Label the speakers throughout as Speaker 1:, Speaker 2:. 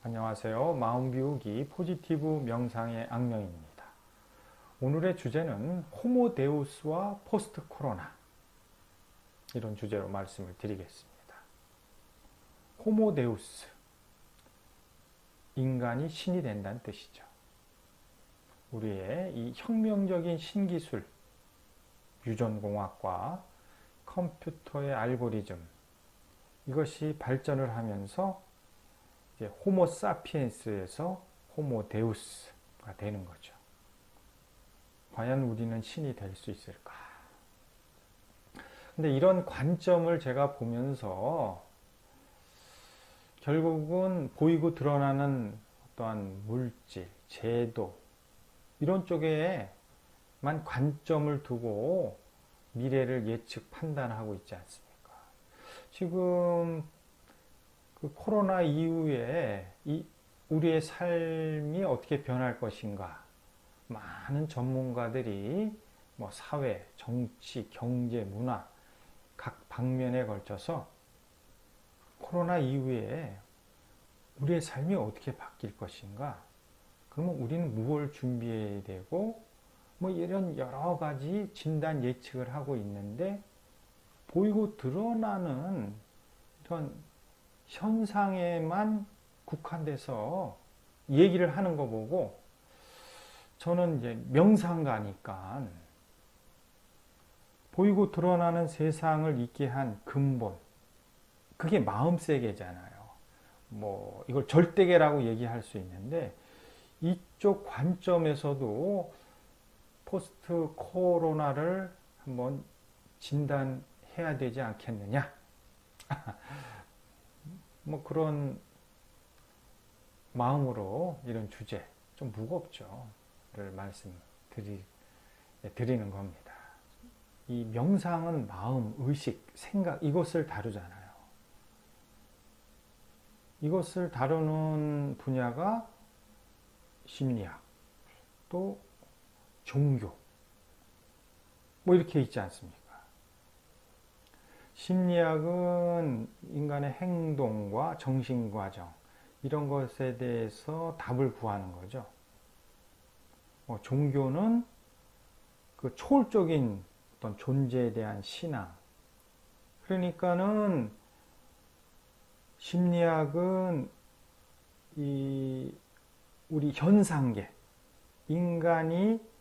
Speaker 1: 안녕하세요. 마음비우기 포지티브 명상의 악명입니다. 오늘의 주제는 호모데우스와 포스트 코로나, 이런 주제로 말씀을 드리겠습니다. 호모데우스, 인간이 신이 된다는 뜻이죠. 우리의 이 혁명적인 신기술, 유전공학과 컴퓨터의 알고리즘, 이것이 발전을 하면서 이제 호모사피엔스에서 호모데우스가 되는 거죠. 과연 우리는 신이 될 수 있을까? 근데 이런 관점을 제가 보면서 결국은 보이고 드러나는 어떠한 물질, 제도, 이런 쪽에만 관점을 두고 미래를 예측 판단하고 있지 않습니까? 지금 그 코로나 이후에 우리의 삶이 어떻게 변할 것인가, 많은 전문가들이 뭐 사회, 정치, 경제, 문화 각 방면에 걸쳐서 코로나 이후에 우리의 삶이 어떻게 바뀔 것인가, 그러면 우리는 무엇을 준비해야 되고, 뭐 이런 여러 가지 진단 예측을 하고 있는데, 보이고 드러나는 이런 현상에만 국한돼서 얘기를 하는 거 보고, 저는 이제 명상가니까 보이고 드러나는 세상을 있게 한 근본, 그게 마음세계잖아요. 뭐 이걸 절대계라고 얘기할 수 있는데, 이쪽 관점에서도 포스트 코로나를 한번 진단해야 되지 않겠느냐, 뭐 그런 마음으로 이런 주제, 좀 무겁죠,를 드리는 겁니다. 이 명상은 마음, 의식, 생각, 이것을 다루잖아요. 이것을 다루는 분야가 심리학, 또 종교, 뭐 이렇게 있지 않습니까? 심리학은 인간의 행동과 정신과정, 이런 것에 대해서 답을 구하는 거죠. 종교는 그 초월적인 어떤 존재에 대한 신앙. 그러니까는 심리학은 우리 현상계, 인간이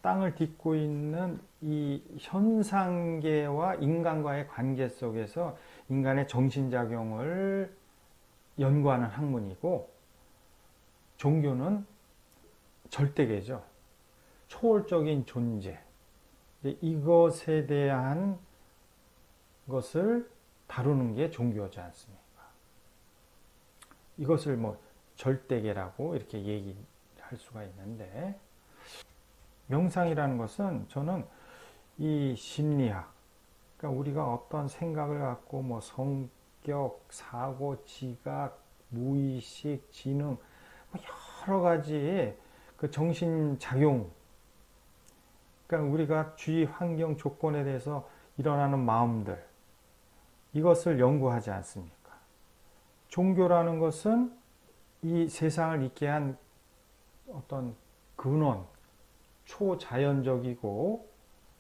Speaker 1: 땅을 딛고 있는 이 현상계와 인간과의 관계 속에서 인간의 정신작용을 연구하는 학문이고, 종교는 절대계죠. 초월적인 존재. 이것에 대한 것을 다루는 게 종교지 않습니까? 이것을 뭐 절대계라고 이렇게 얘기할 수가 있는데, 명상이라는 것은 저는 이 심리학, 그러니까 우리가 어떤 생각을 갖고 뭐 성격, 사고, 지각, 무의식, 지능, 뭐 여러 가지 그 정신작용, 그러니까 우리가 주위 환경 조건에 대해서 일어나는 마음들, 이것을 연구하지 않습니까? 종교라는 것은 이 세상을 있게 한 어떤 근원, 초자연적이고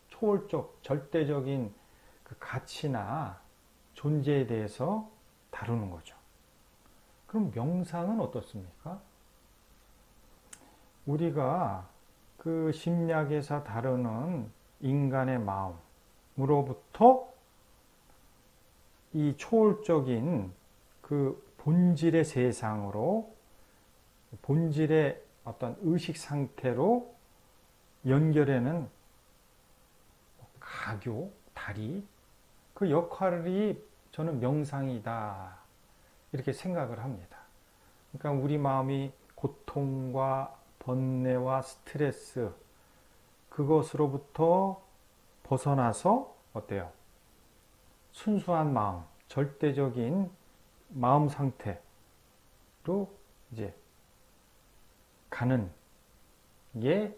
Speaker 1: 초월적, 절대적인 그 가치나 존재에 대해서 다루는 거죠. 그럼 명상은 어떻습니까? 우리가 그 심리학에서 다루는 인간의 마음으로부터 이 초월적인 그 본질의 세상으로, 본질의 어떤 의식 상태로 연결하는 가교, 다리, 그 역할이 저는 명상이다, 이렇게 생각을 합니다. 그러니까 우리 마음이 고통과 번뇌와 스트레스, 그것으로부터 벗어나서 어때요? 순수한 마음, 절대적인 마음 상태로 이제 가는 게,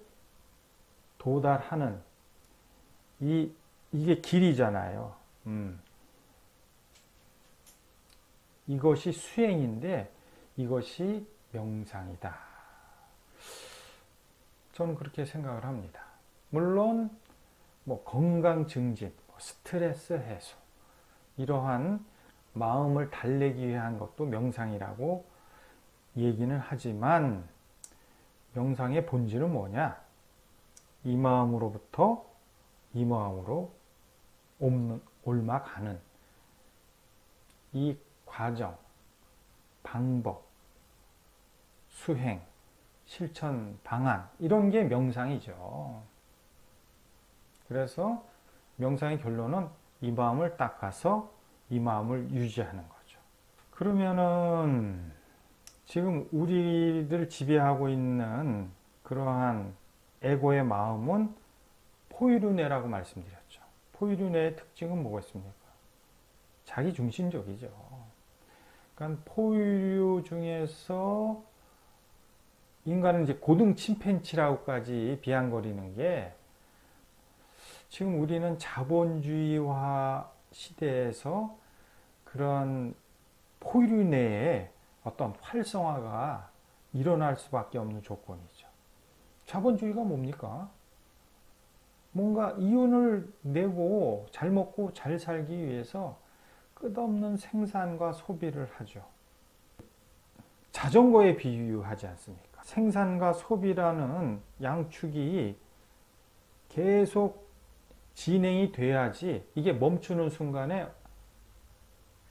Speaker 1: 도달하는 이게 길이잖아요. 이것이 수행인데, 이것이 명상이다. 저는 그렇게 생각을 합니다. 물론 뭐 건강 증진, 스트레스 해소, 이러한 마음을 달래기 위한 것도 명상이라고 얘기는 하지만, 명상의 본질은 뭐냐? 이 마음으로부터 이 마음으로 옮아가는 이 과정, 방법, 수행, 실천 방안, 이런 게 명상이죠. 그래서 명상의 결론은 이 마음을 닦아서 이 마음을 유지하는 거죠. 그러면은 지금 우리를 지배하고 있는 그러한 에고의 마음은 포유류뇌라고 말씀드렸죠. 포유류뇌의 특징은 뭐가 있습니까? 자기 중심적이죠. 그러니까 포유류 중에서 인간은 이제 고등 침팬지라고까지 비아냥거리는 게, 지금 우리는 자본주의화 시대에서 그런 포유류뇌의 어떤 활성화가 일어날 수밖에 없는 조건이죠. 자본주의가 뭡니까? 뭔가 이윤을 내고 잘 먹고 잘 살기 위해서 끝없는 생산과 소비를 하죠. 자전거에 비유하지 않습니까? 생산과 소비라는 양축이 계속 진행이 돼야지 이게 멈추는 순간에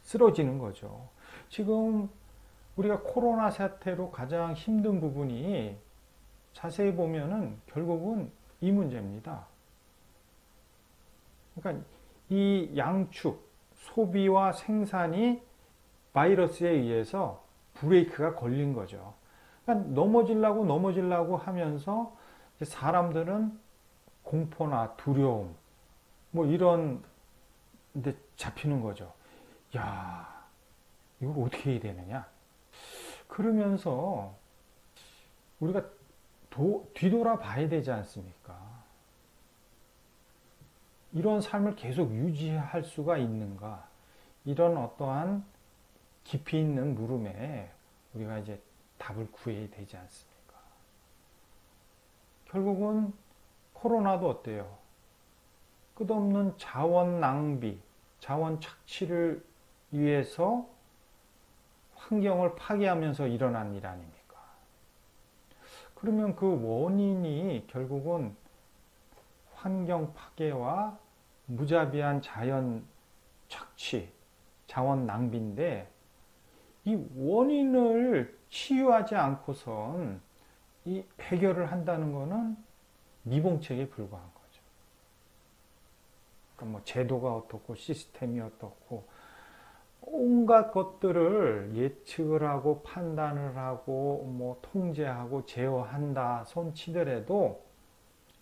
Speaker 1: 쓰러지는 거죠. 지금 우리가 코로나 사태로 가장 힘든 부분이 자세히 보면은 결국은 이 문제입니다. 그러니까 이 양축, 소비와 생산이 바이러스에 의해서 브레이크가 걸린 거죠. 그러니까 넘어지려고 하면서 사람들은 공포나 두려움, 뭐 이런 데 잡히는 거죠. 야, 이걸 어떻게 해야 되느냐? 그러면서 우리가 뒤돌아 봐야 되지 않습니까? 이런 삶을 계속 유지할 수가 있는가? 이런 어떠한 깊이 있는 물음에 우리가 이제 답을 구해야 되지 않습니까? 결국은 코로나도 어때요? 끝없는 자원 낭비, 자원 착취를 위해서 환경을 파괴하면서 일어난 일 아닙니까? 그러면 그 원인이 결국은 환경 파괴와 무자비한 자연 착취, 자원 낭비인데, 이 원인을 치유하지 않고선 이 해결을 한다는 것은 미봉책에 불과한 거죠. 그러니까 뭐 제도가 어떻고 시스템이 어떻고 온갖 것들을 예측을 하고 판단을 하고 뭐 통제하고 제어한다 손치더라도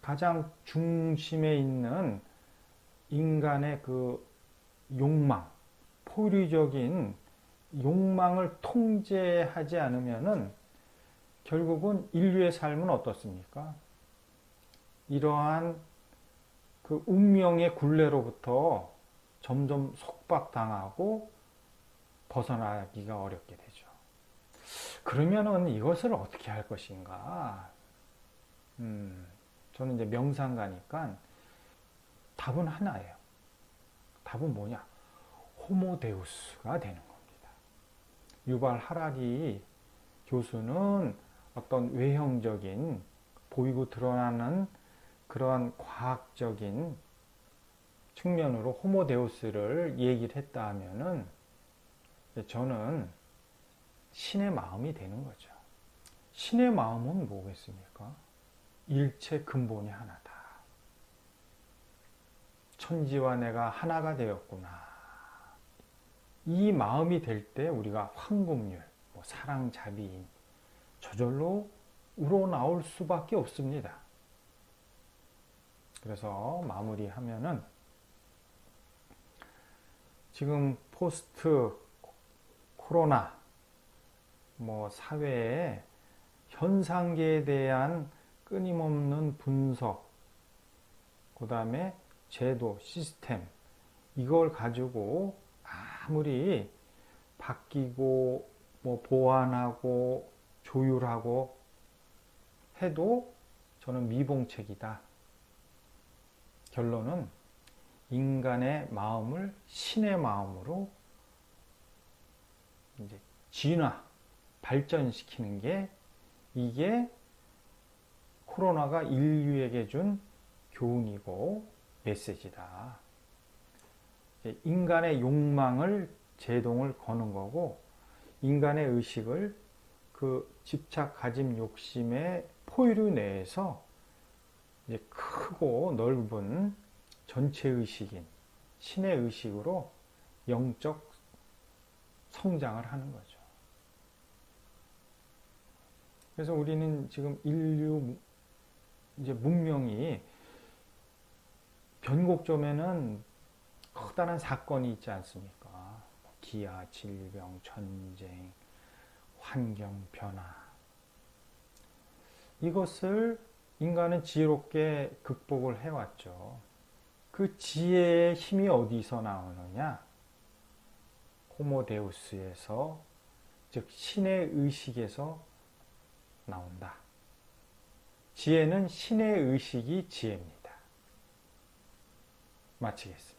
Speaker 1: 가장 중심에 있는 인간의 그 욕망, 포유적인 욕망을 통제하지 않으면은 결국은 인류의 삶은 어떻습니까? 이러한 그 운명의 굴레로부터 점점 속박당하고 벗어나기가 어렵게 되죠. 그러면은 이것을 어떻게 할 것인가? 저는 이제 명상 가니까 답은 하나예요. 답은 뭐냐? 호모데우스가 되는 겁니다. 유발 하라리 교수는 어떤 외형적인 보이고 드러나는 그러한 과학적인 측면으로 호모데우스를 얘기를 했다 하면은, 저는 신의 마음이 되는 거죠. 신의 마음은 뭐겠습니까? 일체 근본이 하나다. 천지와 내가 하나가 되었구나. 이 마음이 될 때 우리가 황금률, 사랑, 자비인 저절로 우러나올 수밖에 없습니다. 그래서 마무리하면은, 지금 포스트 코로나 사회의 현상계에 대한 끊임없는 분석, 그 다음에 제도, 시스템, 이걸 가지고 아무리 바뀌고 뭐 보완하고 조율하고 해도 저는 미봉책이다. 결론은 인간의 마음을 신의 마음으로 이제 진화, 발전시키는 게 이게 코로나가 인류에게 준 교훈이고 메시지다. 인간의 욕망을 제동을 거는 거고 인간의 의식을 그 집착, 가짐, 욕심의 포유류 내에서 이제 크고 넓은 전체 의식인 신의 의식으로 영적 성장을 하는 거죠. 그래서 우리는 지금 인류 이제 문명이 변곡점에는 커다란 사건이 있지 않습니까? 기아, 질병, 전쟁, 환경 변화. 이것을 인간은 지혜롭게 극복을 해왔죠. 그 지혜의 힘이 어디서 나오느냐? 호모데우스에서, 즉 신의 의식에서 나온다. 지혜는 신의 의식이 지혜입니다. 마치겠습니다.